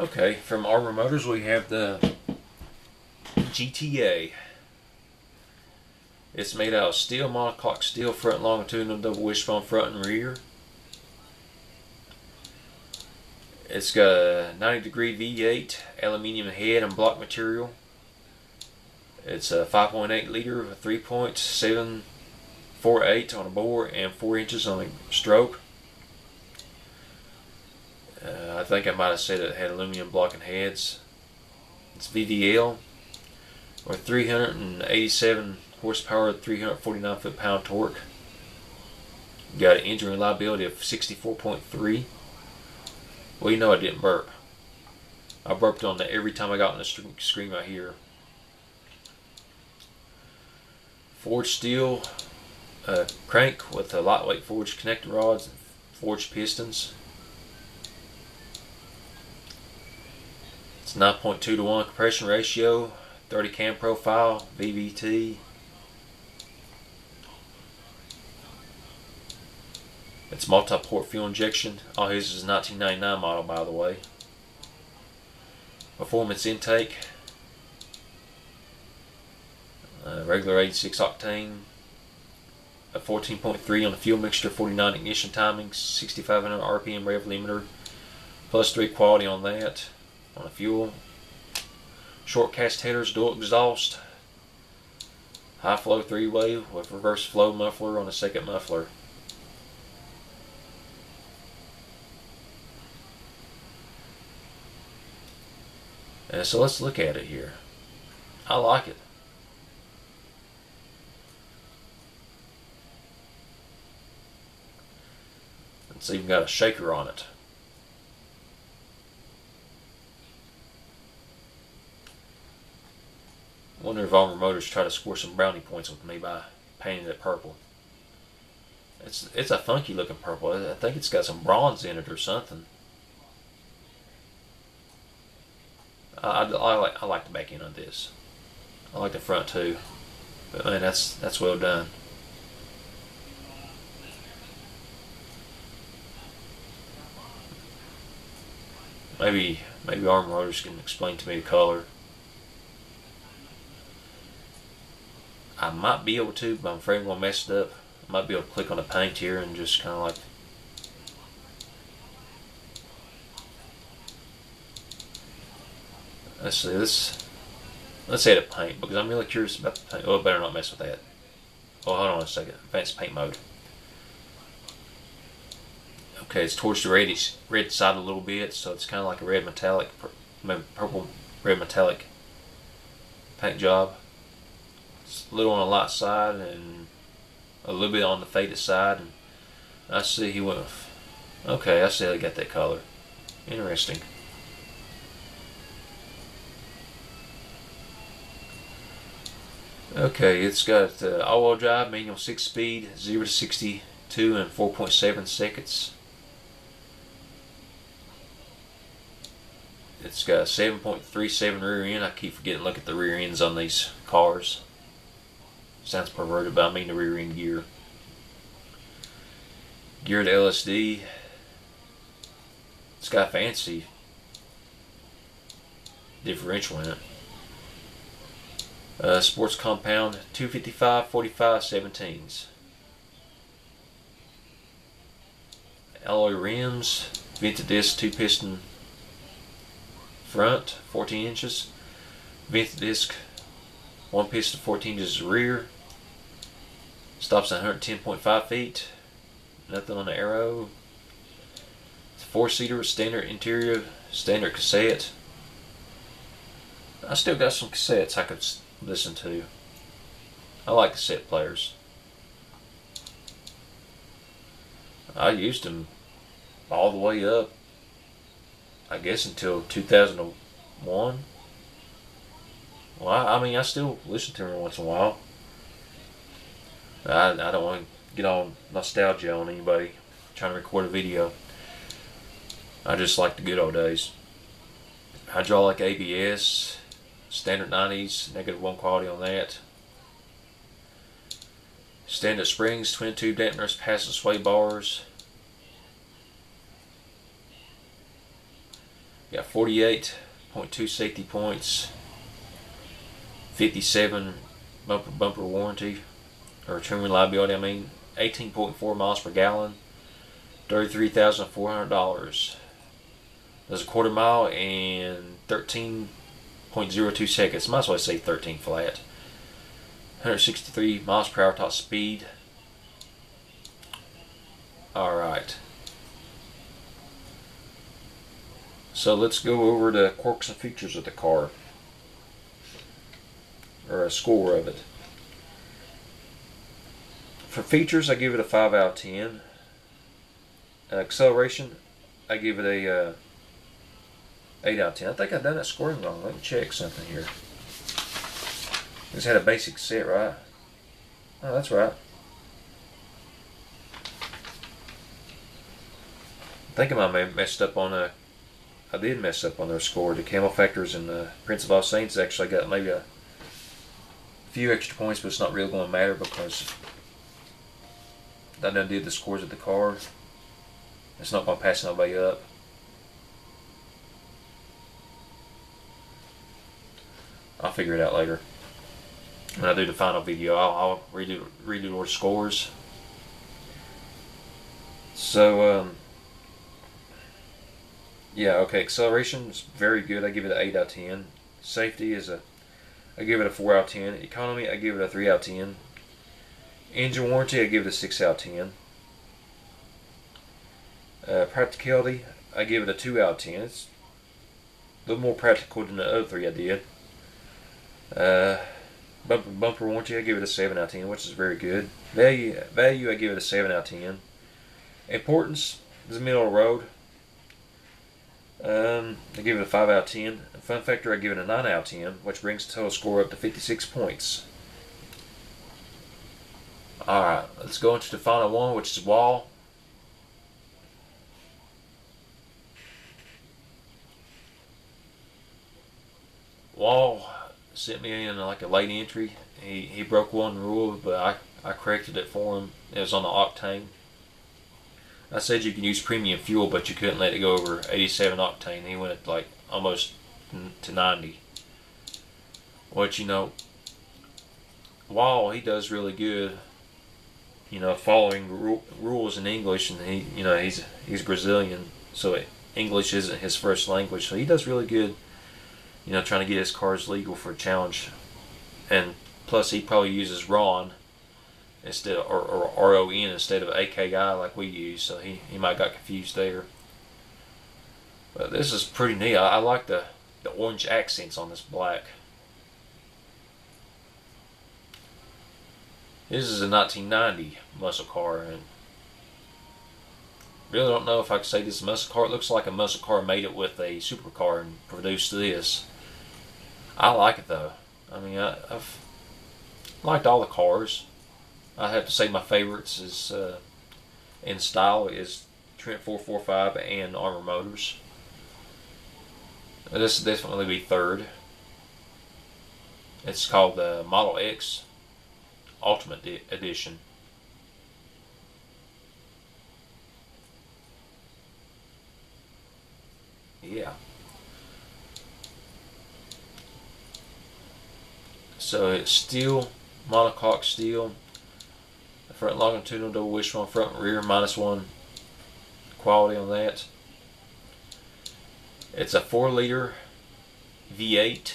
Okay, from Arbor Motors we have the GTA. It's made out of steel, monocoque steel, front longitudinal double wishbone front and rear. It's got a 90-degree V8, aluminium head and block material. It's a 5.8 liter, 3.748 on a bore, and 4 inches on a stroke. I think I might have said it had aluminum blocking heads. It's VDL, or 387 horsepower, 349 foot-pound torque. Got an engine reliability of 64.3. Well, you know I didn't burp. I burped on that every time I got on the screen right here. Forged steel crank with a lightweight forged connector rods and forged pistons. It's 9.2 to 1 compression ratio, 30 cam profile, VVT. It's multi-port fuel injection. All his is 1999 model, by the way. Performance intake. Regular 86 octane. A 14.3 on the fuel mixture, 49 ignition timing, 6,500 RPM rev limiter, plus 3 quality on that. On the fuel. Short cast headers, dual exhaust. High flow 3-way with reverse flow muffler on the second muffler. So let's look at it here. I like it. It's even got a shaker on it. I wonder if Arbor Motors try to score some brownie points with me by painting it purple. It's a funky looking purple. I think it's got some bronze in it or something. I like the back end on this. I like the front too. But man, that's well done. Maybe Arbor Motors can explain to me the color. I might be able to, but I'm afraid I'm going to mess it up. I might be able to click on the paint here and just kind of like... Let's see, let's add a paint, because I'm really curious about the paint. Oh, I better not mess with that. Oh, hold on a second. Advanced paint mode. Okay, it's towards the red side a little bit, so it's kind of like a red metallic, maybe purple red metallic paint job. It's a little on the light side and a little bit on the faded side. And I see he went with, okay, I see how he got that color. Interesting. Okay, it's got all-wheel drive, manual 6-speed, 0 to 62 in 4.7 seconds. It's got a 7.37 rear end. I keep forgetting to look at the rear ends on these cars. Sounds perverted, but I mean the rear end gear. Geared LSD. It's got a fancy differential in it. Sports compound 255 45 17s. Alloy rims, vented disc 2-piston front, 14 inches. Vented disc 1-piston 14 inches rear. Stops at 110.5 feet. Nothing on the arrow. It's a 4-seater, standard interior, standard cassette. I still got some cassettes I could listen to. I like cassette players. I used them all the way up, I guess, until 2001. Well, I mean, I still listen to them once in a while. I don't want to get on nostalgia on anybody trying to record a video. I just like the good old days. Hydraulic ABS, standard 90s, -1 quality on that. Standard springs, twin tube dampeners, passive sway bars. Got 48.2 safety points, 57 bumper warranty, or trim reliability, 18.4 miles per gallon, $33,400. Does a quarter mile in 13.02 seconds. Might as well say 13 flat. 163 miles per hour top speed. Alright. So let's go over the quirks and features of the car, or a score of it. For features, I give it a 5 out of 10. Acceleration, I give it a 8 out of 10. I think I've done that scoring wrong. Let me check something here. This had a basic set, right? Oh, that's right. I think I might have messed up on I did mess up on their score. The Camel Factors and the Prince of All Saints actually got maybe a few extra points, but it's not really going to matter because I done did the scores of the car. It's not going to pass nobody up. I'll figure it out later. When I do the final video, I'll redo all the scores. So, yeah, okay, acceleration is very good. I give it an 8 out of 10. Safety I give it a 4 out of 10. Economy, I give it a 3 out of 10. Engine warranty, I give it a 6 out of 10. Practicality, I give it a 2 out of 10. It's a little more practical than the other 3 I did. Bumper warranty, I give it a 7 out of 10, which is very good. Value, I give it a 7 out of 10. Importance is middle of the road. I give it a 5 out of 10. Fun factor, I give it a 9 out of 10, which brings the total score up to 56 points. Alright, let's go into the final one, which is Wall. Wall sent me in like a late entry. He broke one rule, but I corrected it for him. It was on the octane. I said you can use premium fuel, but you couldn't let it go over 87 octane. He went at like almost to 90. Which, Wall, he does really good, following rules in English, and he's Brazilian, so English isn't his first language. So he does really good, trying to get his cars legal for a challenge. And plus, he probably uses RON instead of, or RON instead of AKI like we use, so he might got confused there. But this is pretty neat. I like the orange accents on this black. This is a 1990 muscle car, and really don't know if I could say this is a muscle car. It looks like a muscle car made it with a supercar and produced this. I like it though. I've liked all the cars. I have to say my favorites is in style is Trent 445 and Armor Motors. This will definitely be third. It's called the Model X Ultimate Edition. Yeah. So it's steel, monocoque steel. The front longitudinal double wishbone, front and rear, -1 quality on that. It's a 4-liter V8,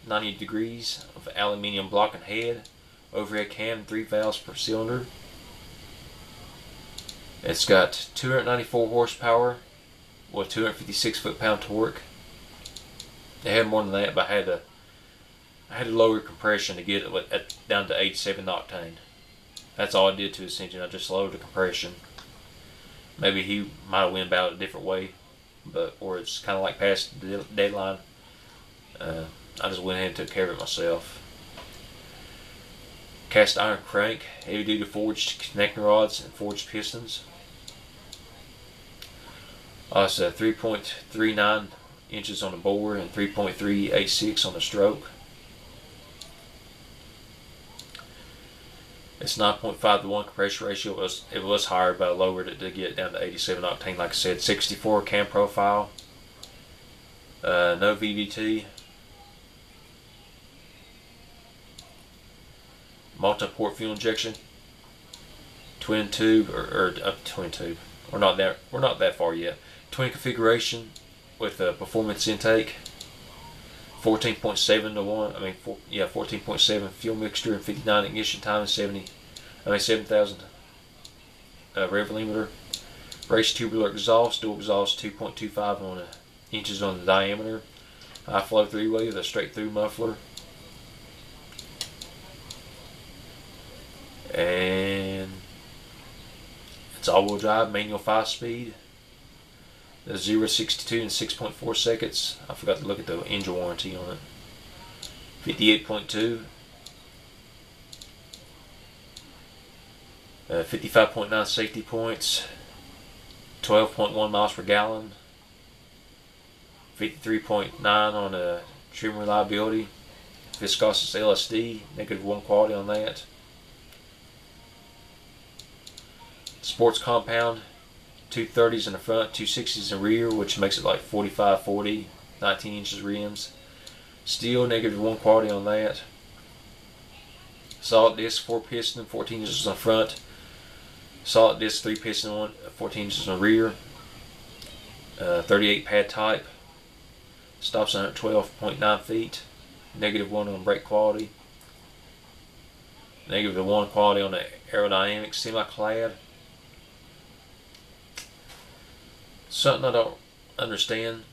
90 degrees of aluminium block and head, overhead cam, 3 valves per cylinder. It's got 294 horsepower with 256 foot-pound torque. They had more than that, but I had to lower compression to get it down to 87 octane. That's all I did to this engine. I just lowered the compression. Maybe he might have went about it a different way, or it's kind of like past the deadline. I just went ahead and took care of it myself. Cast iron crank, heavy duty forged connecting rods and forged pistons. It's 3.39 inches on the bore and 3.386 on the stroke. It's 9.5 to 1 compression ratio. It was higher, but I lowered it to get it down to 87 octane. Like I said, 64 cam profile. No VVT. Multi-port fuel injection. Twin tube or twin tube. We're not that far yet. Twin configuration with a performance intake. 14.7 to 1. 14.7 fuel mixture and 59 ignition time and 7,000 rev limiter. Race tubular exhaust, dual exhaust 2.25 inches on the diameter. High flow 3-way with a straight through muffler. And it's all-wheel drive, manual 5-speed. The 0-62 in 6.4 seconds. I forgot to look at the engine warranty on it. 58.2. 55.9 safety points. 12.1 miles per gallon. 53.9 on trim reliability. Viscosity LSD, -1 quality on that. Sports compound, 230s in the front, 260s in the rear, which makes it like 45-40, 19 inches rims. Steel, -1 quality on that. Solid disc, 4 piston, 14 inches on the front. Solid disc, 3 piston, 14 inches on the rear. 38 pad type. Stops 112.9 feet. -1 on brake quality. -1 quality on the aerodynamics. Semi-clad. Something I don't understand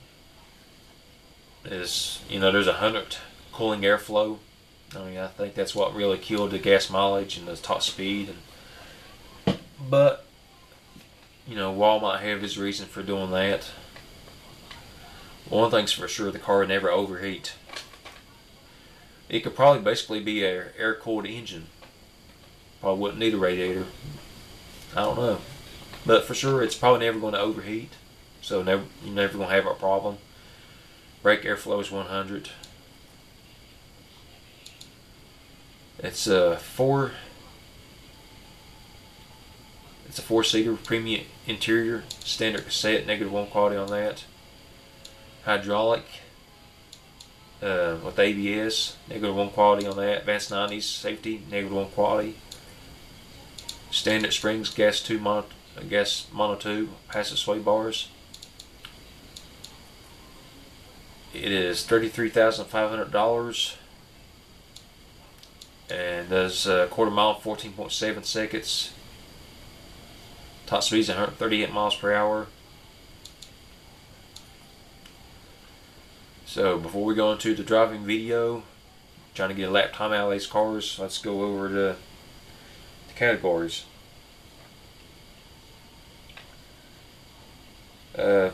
is, there's 100 cooling airflow. I think that's what really killed the gas mileage and the top speed. But Wall might have his reason for doing that. One thing's for sure, the car would never overheat. It could probably basically be an air-cooled engine. Probably wouldn't need a radiator. I don't know. But for sure, it's probably never going to overheat. So you're never going to have a problem. Brake airflow is 100. It's a 4-seater premium interior, standard cassette, -1 quality on that. Hydraulic with ABS, -1 quality on that. Advanced 90s safety, -1 quality. Standard springs, gas monotube, passive sway bars. It is $33,500 and does a quarter mile in 14.7 seconds. Top speed is 138 miles per hour. So before we go into the driving video, trying to get a lap time out of these cars, let's go over the categories.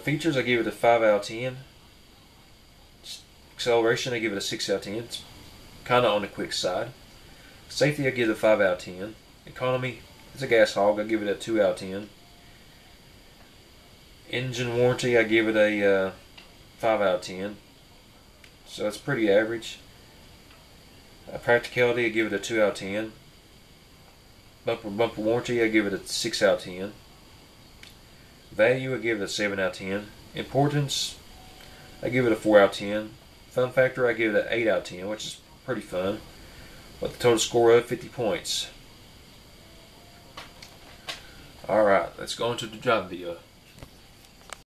Features, I give it a 5 out of 10. Acceleration, I give it a 6 out of 10. It's kind of on the quick side. Safety, I give it a 5 out of 10. Economy, it's a gas hog, I give it a 2 out of 10. Engine warranty, I give it a 5 out of 10. So it's pretty average. Practicality, I give it a 2 out of 10. Bumper warranty, I give it a 6 out of 10. Value, I give it a 7 out of 10. Importance, I give it a 4 out of 10. Fun factor, I give it an 8 out of 10, which is pretty fun. But the total score of 50 points. Alright, let's go into the driving video.